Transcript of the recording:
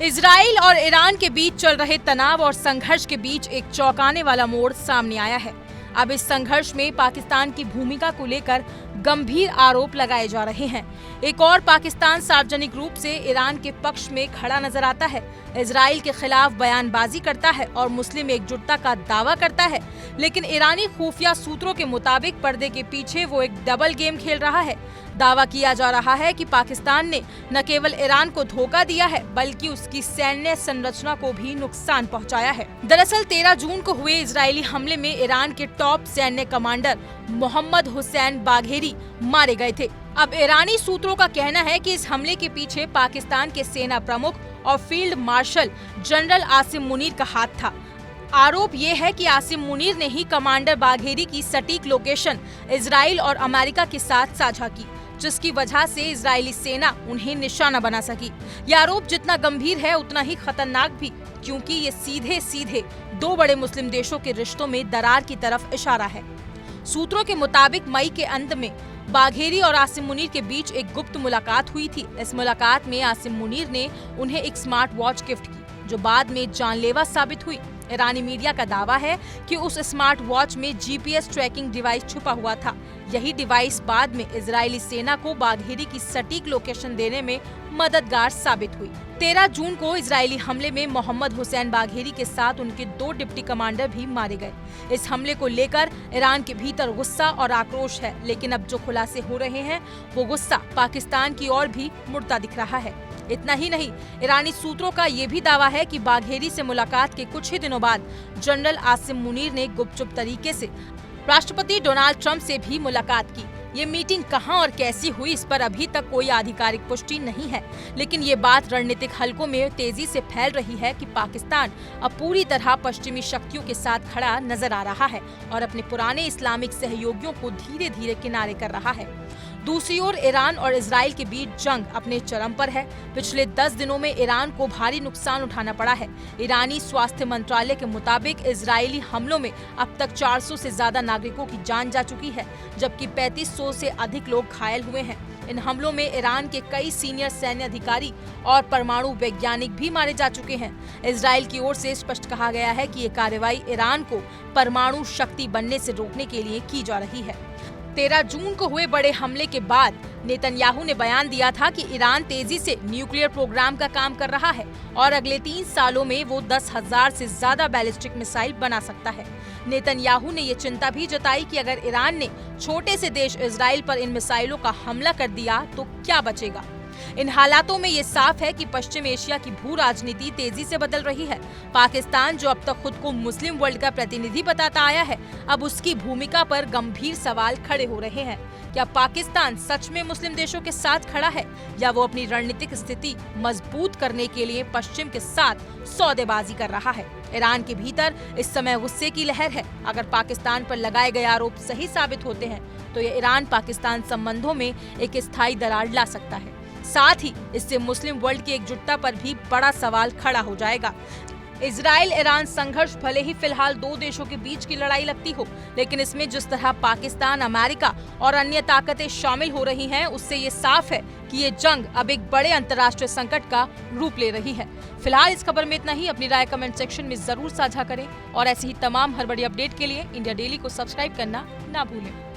Israel और Iran के बीच चल रहे तनाव और संघर्ष के बीच एक चौंकाने वाला मोड़ सामने आया है। अब इस संघर्ष में पाकिस्तान की भूमिका को लेकर गंभीर आरोप लगाए जा रहे हैं। एक और पाकिस्तान सार्वजनिक रूप से ईरान के पक्ष में खड़ा नजर आता है, इजराइल के खिलाफ बयानबाजी करता है और मुस्लिम एकजुटता का दावा करता है। लेकिन ईरानी खुफिया सूत्रों के मुताबिक पर्दे के पीछे वो एक डबल गेम खेल रहा है। दावा किया जा रहा है कि पाकिस्तान ने न केवल ईरान को धोखा दिया है बल्कि उसकी सैन्य संरचना को भी नुकसान पहुंचाया है। दरअसल 13 जून को हुए इजरायली हमले में ईरान के टॉप सैन्य कमांडर मोहम्मद हुसैन बाघेरी मारे गए थे। अब ईरानी सूत्रों का कहना है कि इस हमले के पीछे पाकिस्तान के सेना प्रमुख और field marshal general Asim Munir का हाथ था। आरोप ये है कि आसिम मुनीर ने ही कमांडर बाघेरी की सटीक लोकेशन इजराइल और अमेरिका के साथ साझा की, जिसकी वजह से इजरायली सेना उन्हें निशाना बना सकी। यह आरोप जितना गंभीर है उतना ही खतरनाक भी, क्योंकि ये सीधे सीधे दो बड़े मुस्लिम देशों के रिश्तों में दरार की तरफ इशारा है। सूत्रों के मुताबिक मई के अंत में बाघेरी और आसिम मुनीर के बीच एक गुप्त मुलाकात हुई थी। इस मुलाकात में आसिम मुनीर ने उन्हें एक स्मार्ट वॉच गिफ्ट की, जो बाद में जानलेवा साबित हुई। ईरानी मीडिया का दावा है कि उस स्मार्ट वॉच में जीपीएस ट्रैकिंग डिवाइस छुपा हुआ था। यही डिवाइस बाद में इजरायली सेना को बाघेरी की सटीक लोकेशन देने में मददगार साबित हुई। 13 जून को इजरायली हमले में मोहम्मद हुसैन बाघेरी के साथ उनके 2 डिप्टी कमांडर भी मारे गए। इस हमले को लेकर ईरान के भीतर गुस्सा और आक्रोश है, लेकिन अब जो खुलासे हो रहे हैं वो गुस्सा पाकिस्तान की ओर भी मुड़ता दिख रहा है। इतना ही नहीं, ईरानी सूत्रों का ये भी दावा है कि बाघेरी से मुलाकात के कुछ ही दिनों बाद जनरल आसिम मुनीर ने गुपचुप तरीके से राष्ट्रपति डोनाल्ड ट्रंप से भी मुलाकात की। ये मीटिंग कहां और कैसी हुई, इस पर अभी तक कोई आधिकारिक पुष्टि नहीं है, लेकिन ये बात रणनीतिक हलकों में तेजी से फैल रही है कि पाकिस्तान अब पूरी तरह पश्चिमी शक्तियों के साथ खड़ा नजर आ रहा है और अपने पुराने इस्लामिक सहयोगियों को धीरे धीरे किनारे कर रहा है। दूसरी ओर ईरान और इजराइल के बीच जंग अपने चरम पर है। पिछले 10 दिनों में ईरान को भारी नुकसान उठाना पड़ा है। ईरानी स्वास्थ्य मंत्रालय के मुताबिक इजरायली हमलों में अब तक 400 से ज्यादा नागरिकों की जान जा चुकी है, जबकि 3500 से अधिक लोग घायल हुए हैं। इन हमलों में ईरान के कई सीनियर सैन्य अधिकारी और परमाणु वैज्ञानिक भी मारे जा चुके हैं। इजराइल की ओर से स्पष्ट कहा गया है कि ये कार्रवाई ईरान को परमाणु शक्ति बनने से रोकने के लिए की जा रही है। 13 जून को हुए बड़े हमले के बाद नेतन्याहू ने बयान दिया था कि ईरान तेजी से न्यूक्लियर प्रोग्राम का काम कर रहा है और अगले 3 सालों में वो 10,000 से ज्यादा बैलिस्टिक मिसाइल बना सकता है। नेतन्याहू ने ये चिंता भी जताई कि अगर ईरान ने छोटे से देश इजराइल पर इन मिसाइलों का हमला कर दिया तो क्या बचेगा। इन हालातों में ये साफ है कि पश्चिम एशिया की भू राजनीति तेजी से बदल रही है। पाकिस्तान, जो अब तक खुद को मुस्लिम वर्ल्ड का प्रतिनिधि बताता आया है, अब उसकी भूमिका पर गंभीर सवाल खड़े हो रहे हैं। क्या पाकिस्तान सच में मुस्लिम देशों के साथ खड़ा है या वो अपनी रणनीतिक स्थिति मजबूत करने के लिए पश्चिम के साथ सौदेबाजी कर रहा है। ईरान के भीतर इस समय गुस्से की लहर है। अगर पाकिस्तान पर लगाए गए आरोप सही साबित होते हैं तो ये ईरान पाकिस्तान संबंधों में एक स्थायी दरार ला सकता है। साथ ही इससे मुस्लिम वर्ल्ड की एकजुटता पर भी बड़ा सवाल खड़ा हो जाएगा। इजराइल ईरान संघर्ष भले ही फिलहाल 2 देशों के बीच की लड़ाई लगती हो, लेकिन इसमें जिस तरह पाकिस्तान, अमेरिका और अन्य ताकतें शामिल हो रही हैं, उससे ये साफ है कि ये जंग अब एक बड़े अंतर्राष्ट्रीय संकट का रूप ले रही है। फिलहाल इस खबर में इतना ही। अपनी राय कमेंट सेक्शन में जरूर साझा करें और ऐसी ही तमाम हर बड़ी अपडेट के लिए इंडिया डेली को सब्सक्राइब करना ना भूलें।